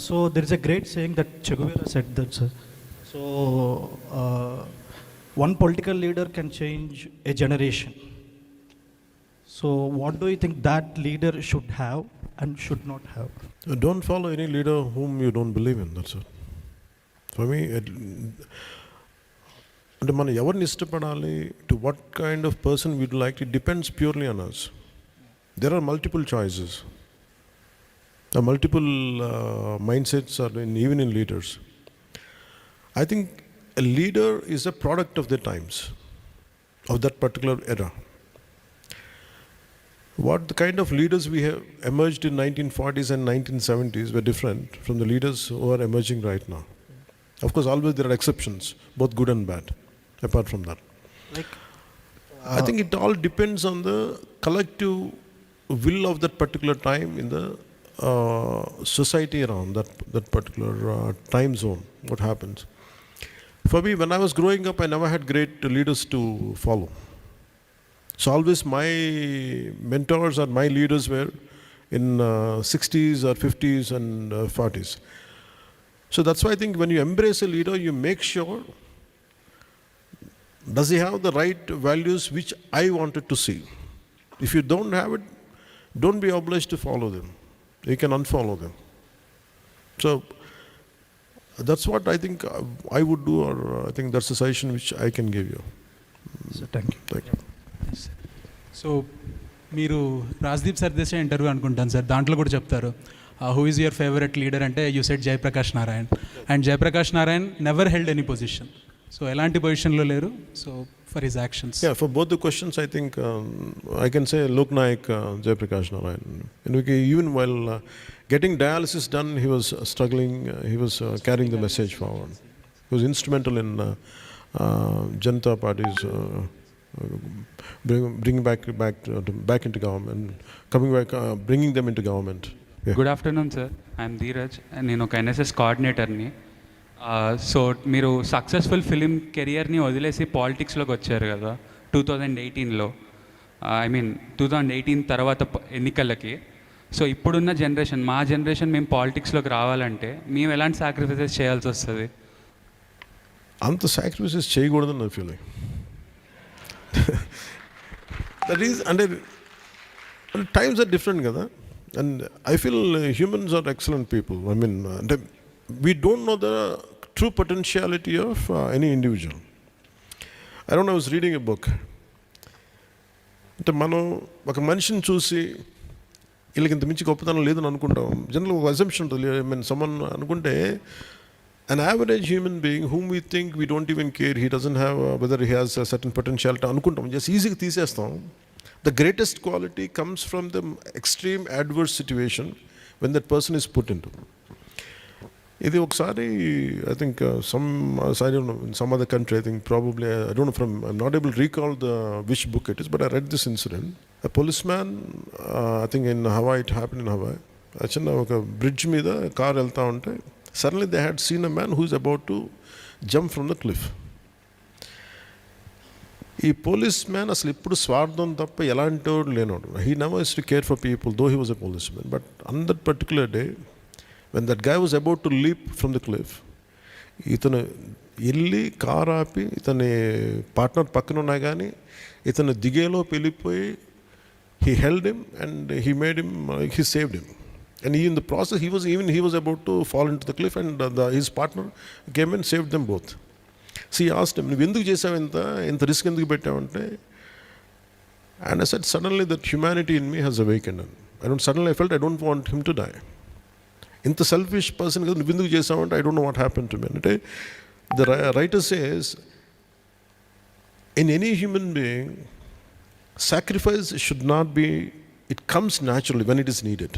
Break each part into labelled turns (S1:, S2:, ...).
S1: So there is a great saying that Che Guevara said that, sir. So one political leader can change a generation. So what do you think that leader should have and should not have?
S2: Don't follow any leader whom you don't believe in, that's it. For me, అంటే మనం ఎవరిని ఇష్టపడాలి, to what kind of person we'd like, it depends purely on us. There are multiple choices, multiple mind sets are even in leaders. I think a leader is a product of the times, of that particular era. What the kind of leaders we have emerged in 1940s and 1970s were different from the leaders who are emerging right now. Of course, always there are exceptions, both good and bad, apart from that. I think it all depends on the collective will of that particular time in the society around that particular time zone, what happens. For me, when I was growing up, I never had great leaders to follow. So always my mentors or my leaders were in 60s or 50s and 40s. So that's why I think when you embrace a leader, you make sure, does he have the right values which I wanted to see? If you don't have it, don't be obliged to follow them. You can unfollow them. So that's what I think I would do, or I think that's a suggestion which I can give you.
S1: So thank you.
S2: Thank you.
S3: So మీరు Rajdeep Sardesai interview అనుకుంటాను sir, దాంట్లో కూడా చెప్తారు who is your favourite leader అంటే you said Jayaprakash Narayan, and Jayaprakash Narayan never held any position. So ఎలాంటి పొజిషన్లో లేరు. So for his actions.
S2: Yeah, for both the questions, I think I can say Lok Nayak, Jayaprakash Narayan. Even while getting dialysis done, he was struggling, he was carrying the message forward. He was instrumental in Janata Party's bringing back into government, coming back, bringing them into government. Yeah.
S4: Good afternoon, sir. I am Dheeraj, and నేను ఒక NSS కోఆర్డినేటర్ని. So మీరు successful film కెరియర్ని వదిలేసి పాలిటిక్స్లోకి వచ్చారు కదా 2018లో, I mean 2018 తర్వాత ఎన్నికలకి. So ఇప్పుడున్న జనరేషన్, మా జనరేషన్ మేము పాలిటిక్స్లోకి రావాలంటే మేము ఎలాంటి సాక్రిఫైసెస్ చేయాల్సి వస్తుంది?
S2: అంత సాక్రిఫైసెస్ చేయకూడదని నా ఫీలింగ్. దట్ ఈస్ అంటే టైమ్స్ ఆర్ డిఫరెంట్ కదా, and I feel humans are excellent people. I mean అంటే we don't know the true potentiality of any individual. I don't know, I was reading a book. అంటే మనం ఒక మనిషిని చూసి వీళ్ళకి ఇంత మించి గొప్పతనం లేదని అనుకుంటాం. జనరల్ ఒక అజంప్షన్ ఉంటుంది. ఐ మీన్ సమ్మన్ అనుకుంటే an average human being whom we think we don't even care, he doesn't have whether he has a certain potentiality అనుకుంటాం, జస్ట్ ఈజీగా తీసేస్తాం. The greatest quality comes from the extreme adverse situation when that person is put into. ఇది ఒకసారి I think some other country, I think probably, I don't know from, I'm not able to recall which book it is, but I read this incident. A policeman, I think in Hawaii, it happened in Hawaii. చిన్న ఒక bridge మీద car వెళ్తూ ఉంటే suddenly they had seen a man who is about to jump from the cliff. ఈ police man అసలు ఇప్పుడు స్వార్థం తప్ప ఎలాంటి వాడు లేనోడు. He never used to care for people, though he was a policeman. But on that particular day, when that guy was about to leap from the cliff, ఇతను వెళ్ళి కారు ఆపి ఇతని పార్ట్నర్ పక్కన ఉన్నా కానీ ఇతను దిగేలో వెళ్ళిపోయి he held him and he saved him. And in the process, he was about to fall into the cliff, and his partner came and saved them both. So he asked him, నువ్వు ఎందుకు చేసావు, ఇంత risk ఎందుకు పెట్టావంటే, and I said, suddenly that humanity in me has awakened. Suddenly I felt I don't want him to die. ఇంత selfish person కదా, నువ్వు ఎందుకు చేసావంటే, I don't know what happen to me అంటే, the writer says in any human being sacrifice should not be, it comes naturally when it is needed.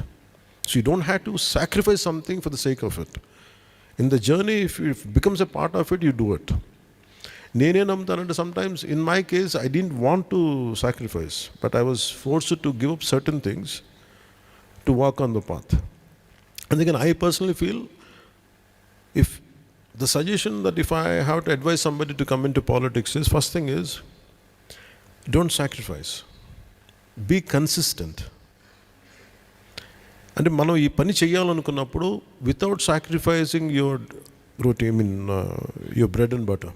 S2: So you don't have to sacrifice something for the sake of it. In the journey, if it becomes a part of it, you do it. నేనే నమ్ముతానంటే, sometimes in my case I didn't want to sacrifice, but I was forced to give up certain things to walk on the path. And again, I personally feel, if the suggestion that if I have to advise somebody to come into politics is, first thing is, don't sacrifice. Be consistent. అంటే మనం ఈ పని చేయాలనుకున్నప్పుడు without sacrificing your routine, your bread and butter.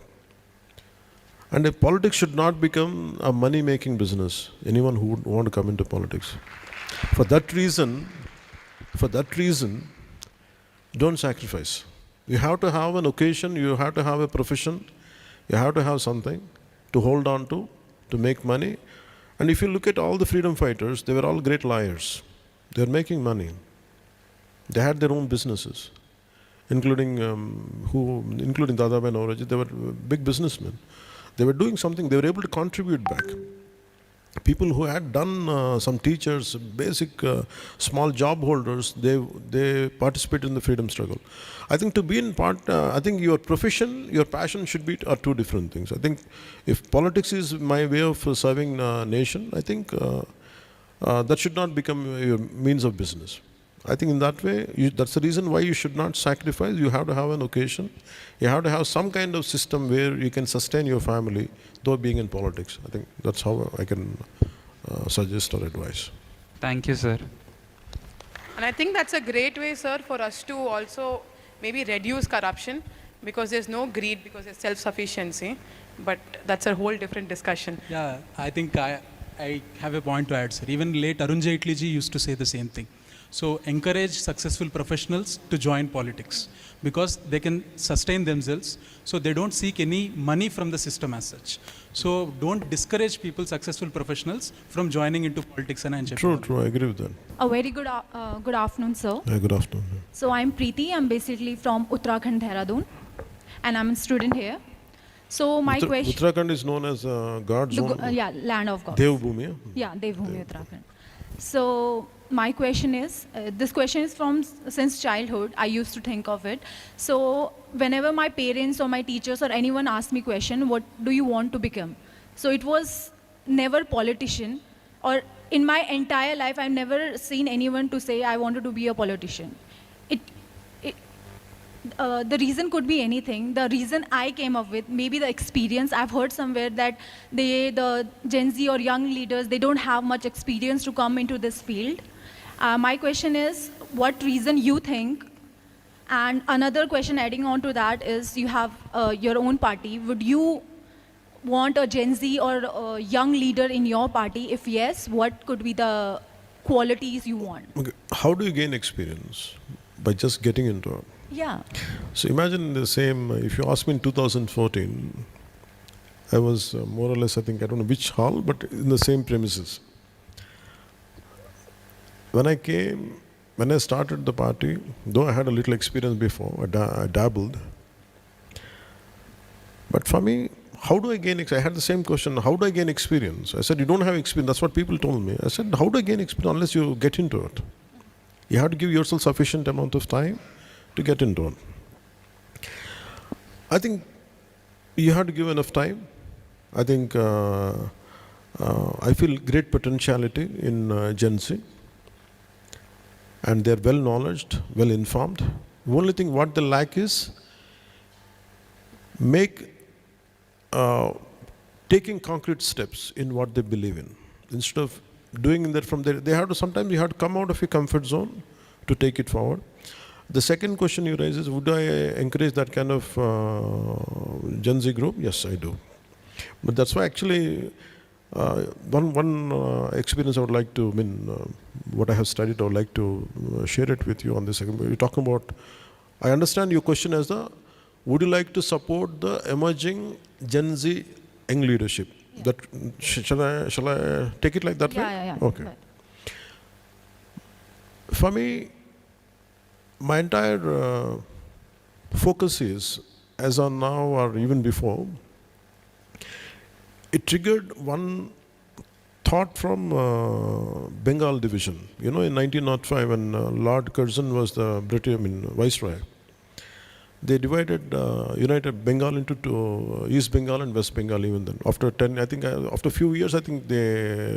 S2: And politics should not become a money-making business. Anyone who would want to come into politics, for that reason, don't sacrifice. You have to have an occasion. You have to have a profession. You have to have something to hold on to make money. And if you look at all the freedom fighters, they were all great liars. They were making money. They had their own businesses, including Dadabhai Naoroji. They were big businessmen. They were doing something. They were able to contribute back. People who had done some teachers, basic small job holders, they participated in the freedom struggle. I think to be in part, I think your profession, your passion are two different things. I think if politics is my way of serving nation, I think that should not become your means of business. I think in that way, that's the reason why you should not sacrifice. You have to have an occasion. You have to have some kind of system where you can sustain your family, though being in politics. I think that's how I can suggest or advise.
S4: Thank you, sir.
S5: And I think that's a great way, sir, for us to also maybe reduce corruption, because there's no greed, because there's self-sufficiency. But that's a whole different discussion.
S3: Yeah, I think I have a point to add, sir. Even late Arun Jaitley ji used to say the same thing. So encourage successful professionals to join politics, because they can sustain themselves, so they don't seek any money from the system as such. So don't discourage people, successful professionals, from joining into politics. And
S2: True, I agree with that.
S6: A very good afternoon, sir.
S2: Good afternoon.
S6: So I'm Preeti. I'm basically from Uttarakhand, Dehradun, and I'm a student here. So my question.
S2: Uttarakhand is known as God zone.
S6: Land of God.
S2: Devbhumi.
S6: Yeah, Devbhumi, Uttarakhand. So my question is, this question is from since childhood. I used to think of it. So whenever my parents or my teachers or anyone asked me question, what do you want to become? So it was never politician, or in my entire life, I've never seen anyone to say I wanted to be a politician. The reason could be anything. The reason I came up with, maybe the experience. I've heard somewhere that the Gen Z or young leaders, they don't have much experience to come into this field. My question is, what reason you think? And another question adding on to that is, you have your own party. Would you want a Gen Z or a young leader in your party? If yes, what could be the qualities you want?
S2: Okay. How do you gain experience? By just getting into it.
S6: Yeah.
S2: So imagine the same, if you ask me in 2014, I was more or less, I think, I don't know which hall, but in the same premises. When I started the party, though I had a little experience before, I dabbled. But for me, how do I gain experience? I had the same question, how do I gain experience? I said, you don't have experience. That's what people told me. I said, how do I gain experience unless you get into it? You have to give yourself sufficient amount of time to get into it. I think you have to give enough time. I think I feel great potentiality in Gen Z, and they're well knowledged, well informed. The only thing what they lack is taking concrete steps in what they believe in. Instead of doing that from there, sometimes you have to come out of your comfort zone to take it forward. The second question you raise is, would I encourage that kind of Gen Z group? Yes, I do. But that's why actually one experience I would like to, what I have studied, I would like to share it with you on this. You're talking about, I understand your question as would you like to support the emerging Gen Z young leadership? Yeah. That shall I take it like that way?
S6: Yeah.
S2: Okay. Right. For me, my entire focus is, as on now or even before, it triggered one thought from Bengal division. You know, in 1905, when Lord Curzon was the British, Viceroy, they united Bengal into two, East Bengal and West Bengal even then. After a few years, I think they